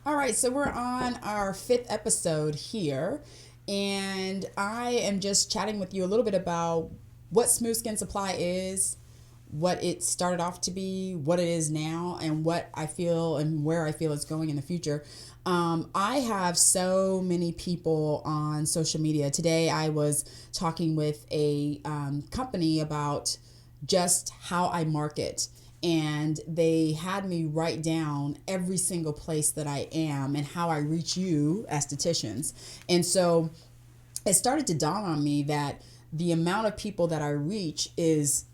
All right, so we're on our fifth episode here, and I am just chatting with you a little bit about what Smooth Skin Supply is, what it started off to be, what it is now, and what I feel and where I feel it's going in the future. I have so many people on social media. Today, I was talking with a company about just how I market. And they had me write down every single place that I am and how I reach you, estheticians. And so it started to dawn on me that the amount of people that I reach is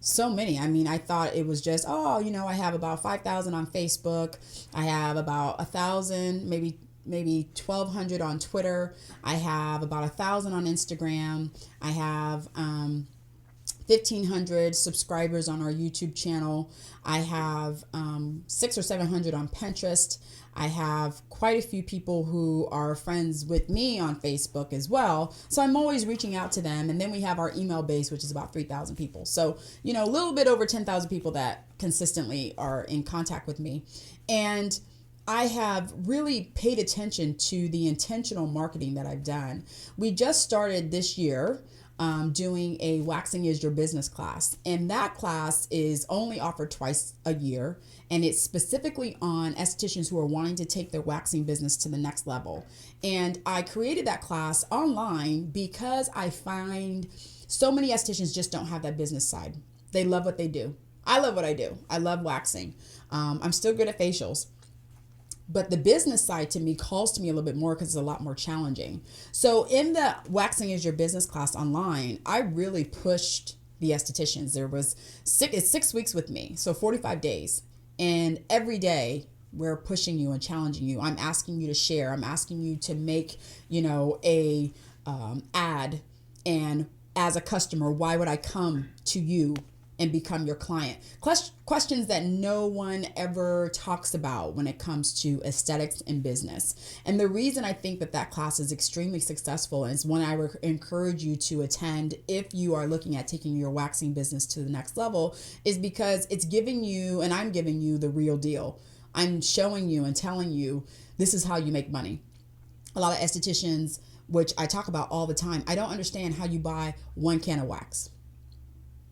so many. I mean, I thought it was just, oh, I have about 5,000 on Facebook. I have about 1,000, maybe 1,200 on Twitter. I have about 1,000 on Instagram. I have 1,500 subscribers on our YouTube channel. I have 600 or 700 on Pinterest. I have quite a few people who are friends with me on Facebook as well. So I'm always reaching out to them. And then we have our email base, which is about 3,000 people. So, a little bit over 10,000 people that consistently are in contact with me. And I have really paid attention to the intentional marketing that I've done. We just started this year doing a Waxing is Your Business class. And that class is only offered twice a year. And it's specifically on estheticians who are wanting to take their waxing business to the next level. And I created that class online because I find so many estheticians just don't have that business side. They love what they do. I love what I do. I love waxing. I'm still good at facials. But the business side to me calls to me a little bit more because it's a lot more challenging. So in the Waxing is Your Business class online, I really pushed the estheticians. It's 6 weeks with me, so 45 days. And every day we're pushing you and challenging you. I'm asking you to share. I'm asking you to make, a ad. And as a customer, why would I come to you and become your client? Questions that no one ever talks about when it comes to aesthetics and business. And the reason I think that class is extremely successful is one I would encourage you to attend if you are looking at taking your waxing business to the next level, is because it's giving you, and I'm giving you, the real deal. I'm showing you and telling you this is how you make money. A lot of estheticians, which I talk about all the time, I don't understand how you buy one can of wax.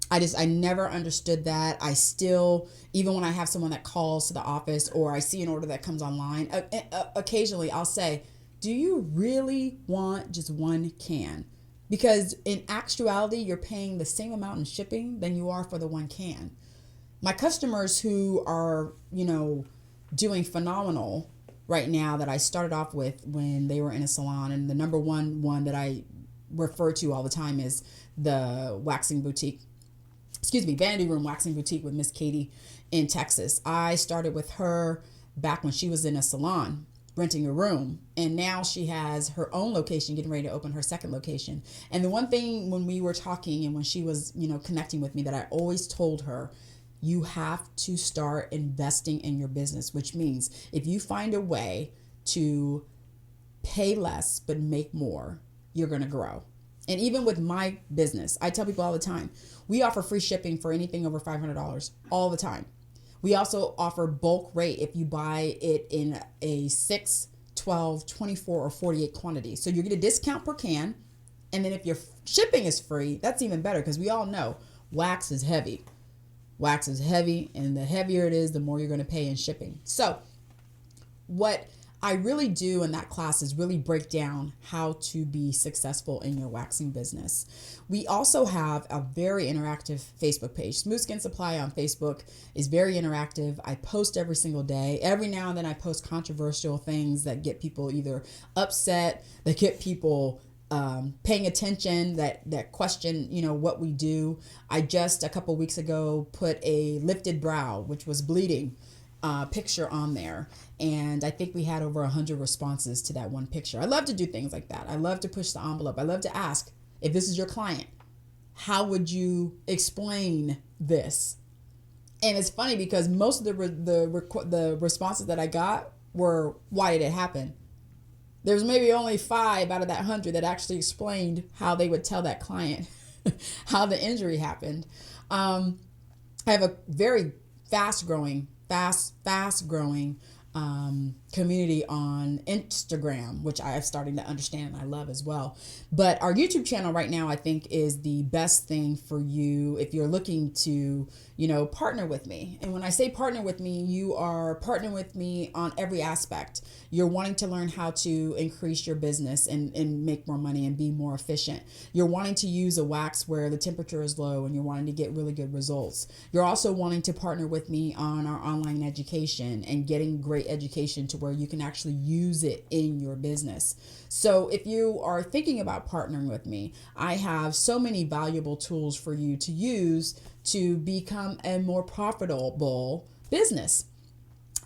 I never understood that. I still, even when I have someone that calls to the office or I see an order that comes online, occasionally I'll say, do you really want just one can? Because in actuality, you're paying the same amount in shipping than you are for the one can. My customers who are, doing phenomenal right now that I started off with when they were in a salon, and the number one that I refer to all the time is the waxing boutique. Vanity Room Waxing Boutique with Miss Katie in Texas. I started with her back when she was in a salon renting a room, and now she has her own location, getting ready to open her second location. And the one thing when we were talking and when she was, connecting with me, that I always told her, you have to start investing in your business, which means if you find a way to pay less but make more, you're going to grow. And even with my business, I tell people all the time, we offer free shipping for anything over $500 all the time. We also offer bulk rate if you buy it in a 6, 12, 24, or 48 quantity. So you get a discount per can. And then if your shipping is free, that's even better, because we all know wax is heavy. Wax is heavy, and the heavier it is, the more you're going to pay in shipping. So what I really do in that class is really break down how to be successful in your waxing business. We also have a very interactive Facebook page. Smooth Skin Supply on Facebook is very interactive. I post every single day. Every now and then I post controversial things that get people either upset, that get people paying attention, that question, what we do. I just a couple weeks ago put a lifted brow, which was bleeding, picture on there. And I think we had over 100 responses to that one picture. I love to do things like that. I love to push the envelope. I love to ask, if this is your client, how would you explain this? And it's funny because most of the responses that I got were, why did it happen? There's maybe only 5 out of that 100 that actually explained how they would tell that client how the injury happened. I have a very fast growing community on Instagram, which I am starting to understand and I love as well. But our YouTube channel right now, I think, is the best thing for you if you're looking to, partner with me. And when I say partner with me, you are partnering with me on every aspect. You're wanting to learn how to increase your business and make more money and be more efficient. You're wanting to use a wax where the temperature is low and you're wanting to get really good results. You're also wanting to partner with me on our online education and getting great education to where you can actually use it in your business. So if you are thinking about partnering with me, I have so many valuable tools for you to use to become a more profitable business.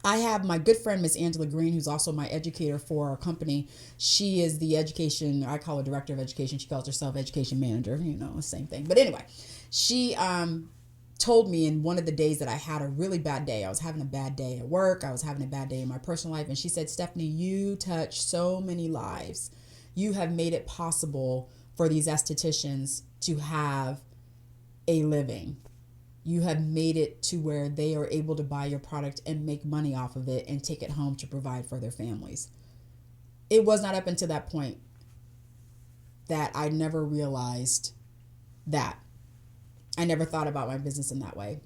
I have my good friend, Miss Angela Green, who's also my educator for our company. She is the education, I call her director of education. She calls herself education manager, the same thing. But anyway, she told me in one of the days that I had a really bad day. I was having a bad day at work. I was having a bad day in my personal life. And she said, Stephanie, you touch so many lives. You have made it possible for these estheticians to have a living. You have made it to where they are able to buy your product and make money off of it and take it home to provide for their families. It was not up until that point that I never realized that. I never thought about my business in that way.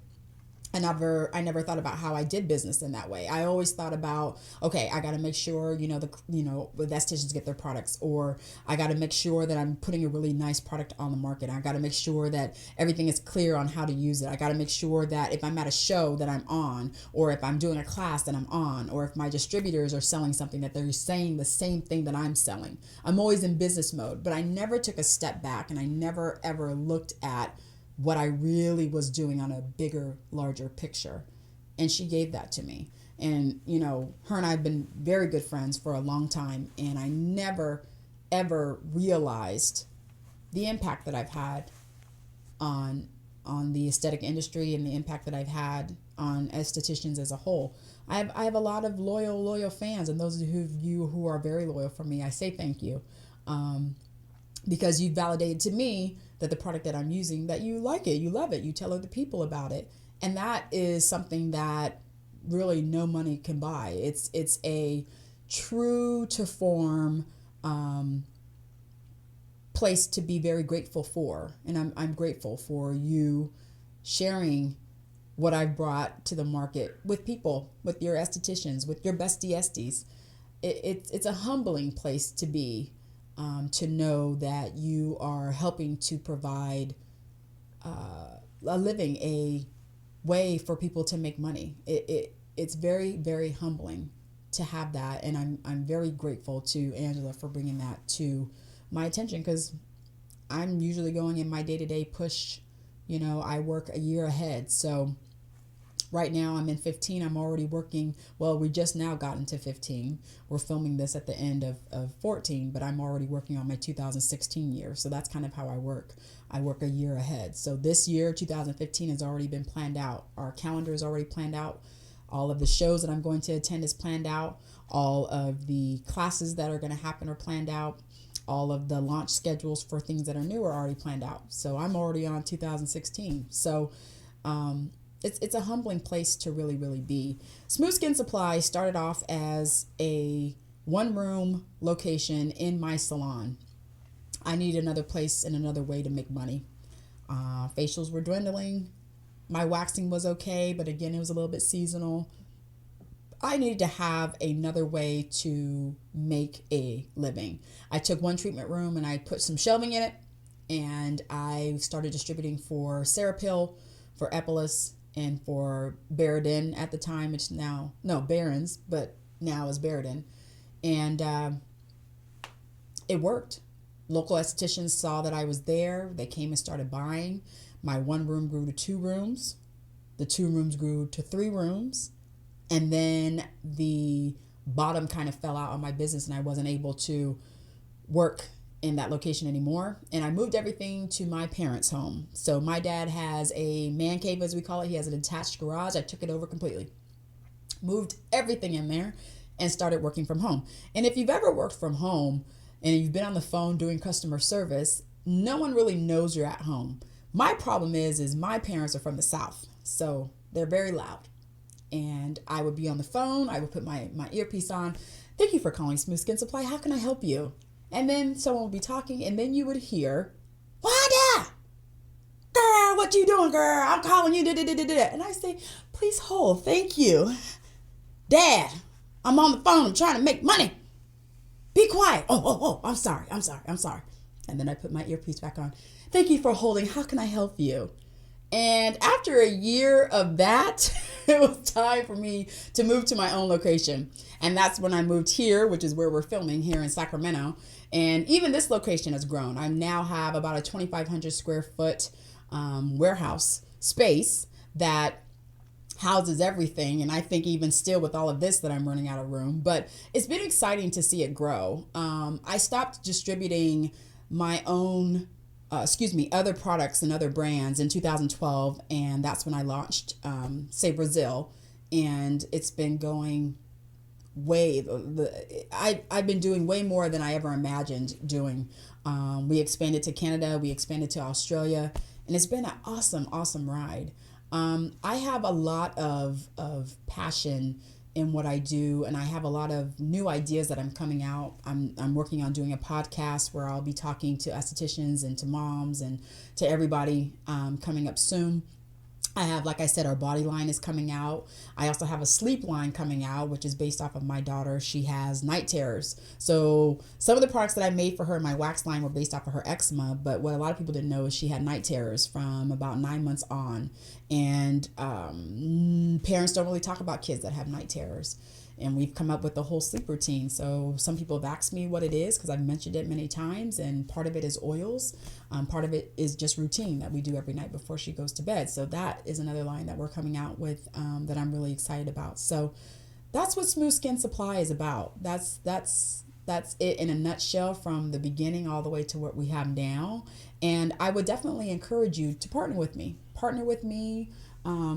I never thought about how I did business in that way. I always thought about, okay, I got to make sure, the estheticians get their products, or I got to make sure that I'm putting a really nice product on the market. I got to make sure that everything is clear on how to use it. I got to make sure that if I'm at a show that I'm on, or if I'm doing a class that I'm on, or if my distributors are selling something that they're saying the same thing that I'm selling. I'm always in business mode, but I never took a step back and I never ever looked at what I really was doing on a bigger, larger picture. And she gave that to me. And, her and I have been very good friends for a long time. And I never, ever realized the impact that I've had on the aesthetic industry and the impact that I've had on estheticians as a whole. I have a lot of loyal fans. And those of you who are very loyal for me, I say thank you. Because you validated to me that the product that I'm using, that you like it, you love it, you tell other people about it. And that is something that really no money can buy. It's a true to form place to be very grateful for. And I'm grateful for you sharing what I've brought to the market with people, with your estheticians, with your bestie esties. It's a humbling place to be. To know that you are helping to provide a living, a way for people to make money. It's very, very humbling to have that. And I'm very grateful to Angela for bringing that to my attention, because I'm usually going in my day-to-day push. I work a year ahead. So right now I'm in 15. I'm already working. Well, we just now got into 15. We're filming this at the end of 14, but I'm already working on my 2016 year. So that's kind of how I work. I work a year ahead. So this year, 2015, has already been planned out. Our calendar is already planned out. All of the shows that I'm going to attend is planned out. All of the classes that are going to happen are planned out. All of the launch schedules for things that are new are already planned out. So I'm already on 2016. So, it's a humbling place to really, really be. Smooth Skin Supply started off as a one-room location in my salon. I needed another place and another way to make money. Facials were dwindling. My waxing was okay, but again, it was a little bit seasonal. I needed to have another way to make a living. I took one treatment room and I put some shelving in it, and I started distributing for Serapil, for Epilis, and for Baradin at the time. It's now, no, Barron's, but now is Baradin. And it worked. Local estheticians saw that I was there. They came and started buying. My one room grew to 2 rooms. The 2 rooms grew to 3 rooms. And then the bottom kind of fell out on my business and I wasn't able to work in that location anymore. And I moved everything to my parents' home. So my dad has a man cave, as we call it. He has an attached garage. I took it over completely. Moved everything in there and started working from home. And if you've ever worked from home and you've been on the phone doing customer service, no one really knows you're at home. My problem is my parents are from the South, so they're very loud. and I would be on the phone. I would put my earpiece on. Thank you for calling Smooth Skin Supply. How can I help you? And then someone would be talking, and then you would hear, Wanda, girl, what you doing, girl? I'm calling you. And I say, please hold. Thank you. Dad, I'm on the phone. I'm trying to make money. Be quiet. Oh, I'm sorry. And then I put my earpiece back on. Thank you for holding. How can I help you? And after a year of that, it was time for me to move to my own location. And that's when I moved here, which is where we're filming here in Sacramento. And even this location has grown. I now have about a 2,500 square foot warehouse space that houses everything. And I think even still with all of this that I'm running out of room, but it's been exciting to see it grow. I stopped distributing my own other products and other brands in 2012, and that's when I launched Say Brazil, and it's been going I've been doing way more than I ever imagined doing. We expanded to Canada, we expanded to Australia, and it's been an awesome ride. I have a lot of passion in what I do, and I have a lot of new ideas that I'm coming out. I'm working on doing a podcast where I'll be talking to estheticians and to moms and to everybody coming up soon. I have, like I said, our body line is coming out. I also have a sleep line coming out, which is based off of my daughter. She has night terrors. So some of the products that I made for her in my wax line were based off of her eczema. But what a lot of people didn't know is she had night terrors from about 9 months on. And parents don't really talk about kids that have night terrors. And we've come up with a whole sleep routine. So some people have asked me what it is because I've mentioned it many times. And part of it is oils. Part of it is just routine that we do every night before she goes to bed. So that is another line that we're coming out with that I'm really excited about. So that's what Smooth Skin Supply is about. That's it in a nutshell from the beginning all the way to what we have now. And I would definitely encourage you to partner with me.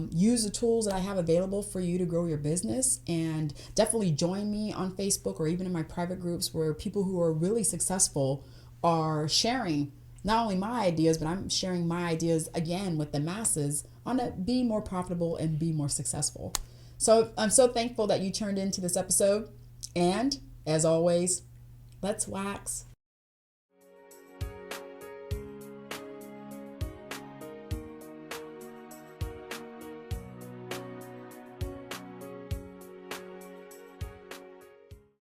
Use the tools that I have available for you to grow your business, and definitely join me on Facebook or even in my private groups where people who are really successful are sharing not only my ideas, but I'm sharing my ideas again with the masses on to be more profitable and be more successful. So I'm so thankful that you turned into this episode. And as always, let's wax.